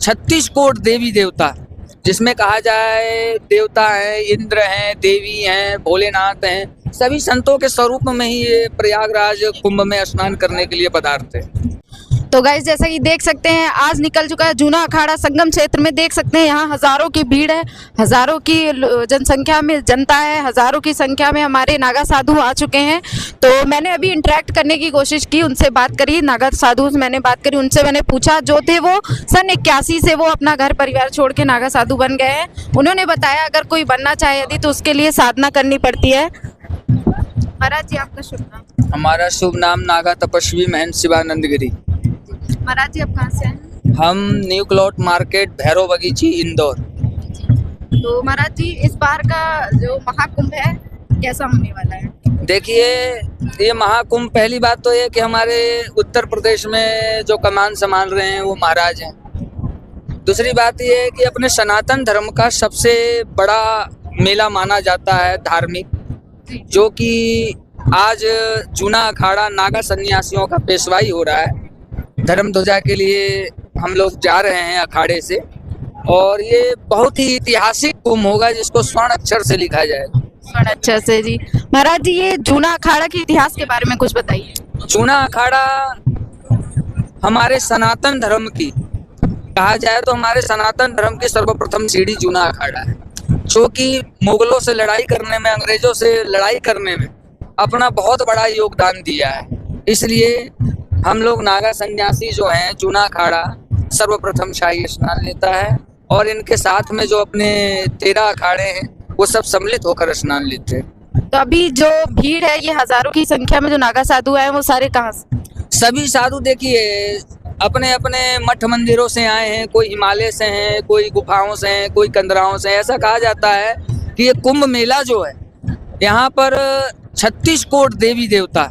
36 coat देवी देवता, जिसमें कहा जाए देवता हैं, इंद्र हैं, देवी हैं, भोलेनाथ हैं, सभी संतों के स्वरूप में ही ये प्रयागराज कुंभ में स्नान करने के लिए पधारते हैं। तो गाइस, जैसा कि देख सकते हैं आज निकल चुका है जूना अखाड़ा संगम क्षेत्र में। देख सकते हैं यहाँ हजारों की भीड़ है, हजारों की जनसंख्या में जनता है, हजारों की संख्या में हमारे नागा साधु आ चुके हैं। तो मैंने अभी इंटरेक्ट करने की कोशिश की, उनसे बात करी, नागा साधु से मैंने बात करी, उनसे मैंने पूछा, जो थे वो सन 81 से वो अपना घर परिवार छोड़ के नागा साधु बन गए हैं। उन्होंने बताया अगर कोई बनना चाहे यदि तो उसके लिए साधना करनी पड़ती है। महाराज जी, आपका शुभ नाम? हमारा शुभ नाम नागा तपस्वी महंत शिवानंद गिरी। महाराज जी, आप कहाँ से हैं? हम न्यू क्लॉट मार्केट, भैरव बगीची, इंदौर। तो महाराज जी, इस बार का जो महाकुंभ है कैसा होने वाला है? देखिए, ये महाकुंभ, पहली बात तो ये कि हमारे उत्तर प्रदेश में जो कमान संभाल रहे हैं वो महाराज हैं। दूसरी बात ये है कि अपने सनातन धर्म का सबसे बड़ा मेला माना जाता है धार्मिक, जो कि आज जूना अखाड़ा नागा सन्यासियों का पेशवाई हो रहा है। धर्म ध्वजा के लिए हम लोग जा रहे हैं अखाड़े से, और ये बहुत ही ऐतिहासिक कुंभ होगा जिसको स्वर्ण अक्षर से लिखा जाएगा। स्वर्ण अक्षर से? जी महाराज जी, ये जूना अखाड़ा के इतिहास के बारे में कुछ बताइए। जूना अखाड़ा हमारे सनातन धर्म की, कहा जाए तो हमारे सनातन धर्म की सर्वप्रथम सीढ़ी जूना अखाड़ा है, जो कि मुगलों से लड़ाई करने में, अंग्रेजों से लड़ाई करने में अपना बहुत बड़ा योगदान दिया है। इसलिए हम लोग नागा सन्यासी जो हैं, जूना अखाड़ा सर्वप्रथम शाही स्नान लेता है, और इनके साथ में जो अपने 13 अखाड़े हैं वो सब सम्मिलित होकर स्नान लेते हैं। तो अभी जो भीड़ है, ये हजारों की संख्या में जो नागा साधु आए वो सारे कहाँ से? सभी साधु देखिए अपने अपने मठ मंदिरों से आए हैं, कोई हिमालय से हैं, कोई गुफाओं से हैं, कोई कंदराओं से। ऐसा कहा जाता है कि ये कुंभ मेला जो है, यहाँ पर 36 कोट देवी देवता,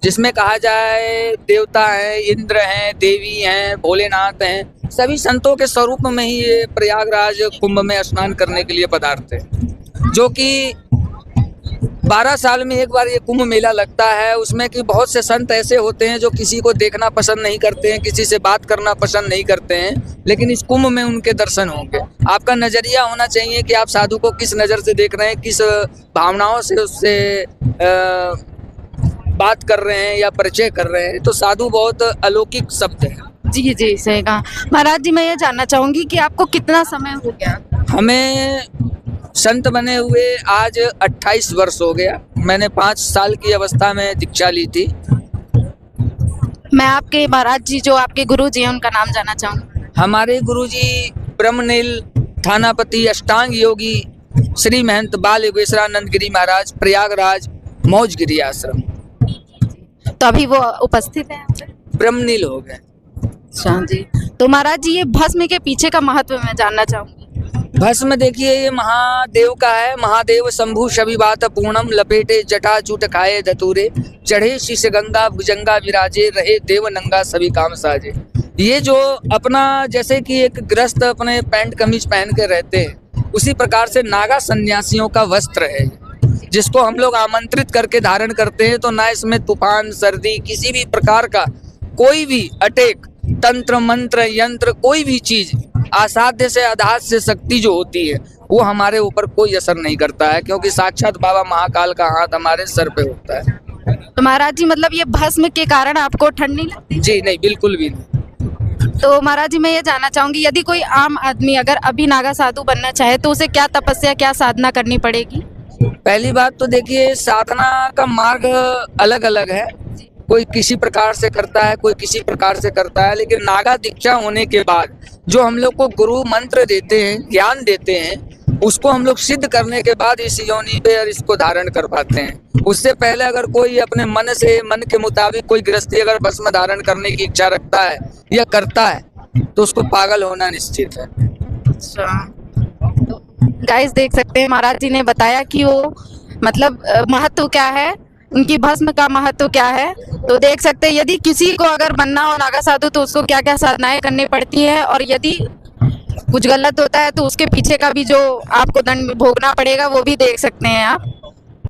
जिसमें कहा जाए देवता हैं, इंद्र हैं, देवी हैं, भोलेनाथ हैं, सभी संतों के स्वरूप में ही ये प्रयागराज कुंभ में स्नान करने के लिए पधारते हैं। जो कि 12 साल में एक बार ये कुंभ मेला लगता है। उसमें कि बहुत से संत ऐसे होते हैं जो किसी को देखना पसंद नहीं करते हैं, किसी से बात करना पसंद नहीं करते हैं, लेकिन इस कुंभ में उनके दर्शन होंगे। आपका नजरिया होना चाहिए कि आप साधु को किस नज़र से देख रहे हैं, किस भावनाओं से उससे बात कर रहे हैं या परिचय कर रहे हैं। तो साधु बहुत अलौकिक शब्द है। जी जी, सही कहा। महाराज जी, मैं ये जानना चाहूंगी कि आपको कितना समय हो गया? हमें संत बने हुए आज 28 वर्ष हो गया। मैंने 5 साल की अवस्था में दीक्षा ली थी। मैं आपके महाराज जी, जो आपके गुरु जी हैं, उनका नाम जानना चाहूँगी। हमारे गुरु जी ब्रह्मनील थानापति अष्टांग योगी श्री महंत बाल योगेश्वरानंद गिरी महाराज, प्रयागराज मौजगिरी आश्रम। तो अभी वो उपस्थित है? ब्रह्मनील हो गए। अच्छा जी। तो महाराज जी, ये भस्म के पीछे का महत्व मैं जानना चाहूंगी। भस्म देखिए, ये महादेव का है। महादेव शंभु शबि बात पूर्णम, लपेटे जटा चूट खाए धतूरे, चढ़े शीश गंगा भुजंगा विराजे, रहे देव नंगा सभी काम साजे। ये जो अपना, जैसे कि एक गृहस्थ अपने पैंट कमीज पहन के रहते हैं, उसी प्रकार से नागा सन्यासियों का वस्त्र है, जिसको हम लोग आमंत्रित करके धारण करते हैं। तो ना इसमें तूफान, सर्दी, किसी भी प्रकार का कोई भी अटैक, तंत्र मंत्र यंत्र, कोई भी चीज, असाध्य से असाध्य शक्ति जो होती है, वो हमारे ऊपर कोई असर नहीं करता है, क्योंकि साक्षात बाबा महाकाल का हाथ हमारे सर पे होता है। तो महाराज जी, मतलब ये भस्म के कारण आपको ठंड नहीं लगती? जी नहीं, बिल्कुल भी नहीं। तो महाराज जी, मैं ये जानना चाहूंगी, यदि कोई आम आदमी अगर अभी नागा साधु बनना चाहे तो उसे क्या तपस्या, क्या साधना करनी पड़ेगी? पहली बात तो देखिए, साधना का मार्ग अलग अलग है। कोई किसी प्रकार से करता है, कोई किसी प्रकार से करता है, लेकिन नागा दीक्षा होने के बाद जो हम लोग को गुरु मंत्र देते हैं, ज्ञान देते हैं, उसको हम लोग सिद्ध करने के बाद इस योनि पे और इसको धारण कर पाते हैं। उससे पहले अगर कोई अपने मन से, मन के मुताबिक कोई गृहस्थी अगर भस्म धारण करने की इच्छा रखता है या करता है, तो उसको पागल होना निश्चित है। गाइस, देख सकते हैं महाराज जी ने बताया कि वो मतलब महत्व क्या है, उनकी भस्म का महत्व क्या है। तो देख सकते हैं, यदि किसी को अगर बनना हो नागा साधु तो उसको क्या क्या साधनाएं करनी पड़ती है, और यदि कुछ गलत होता है तो उसके पीछे का भी जो आपको दंड भोगना पड़ेगा वो भी देख सकते हैं आप।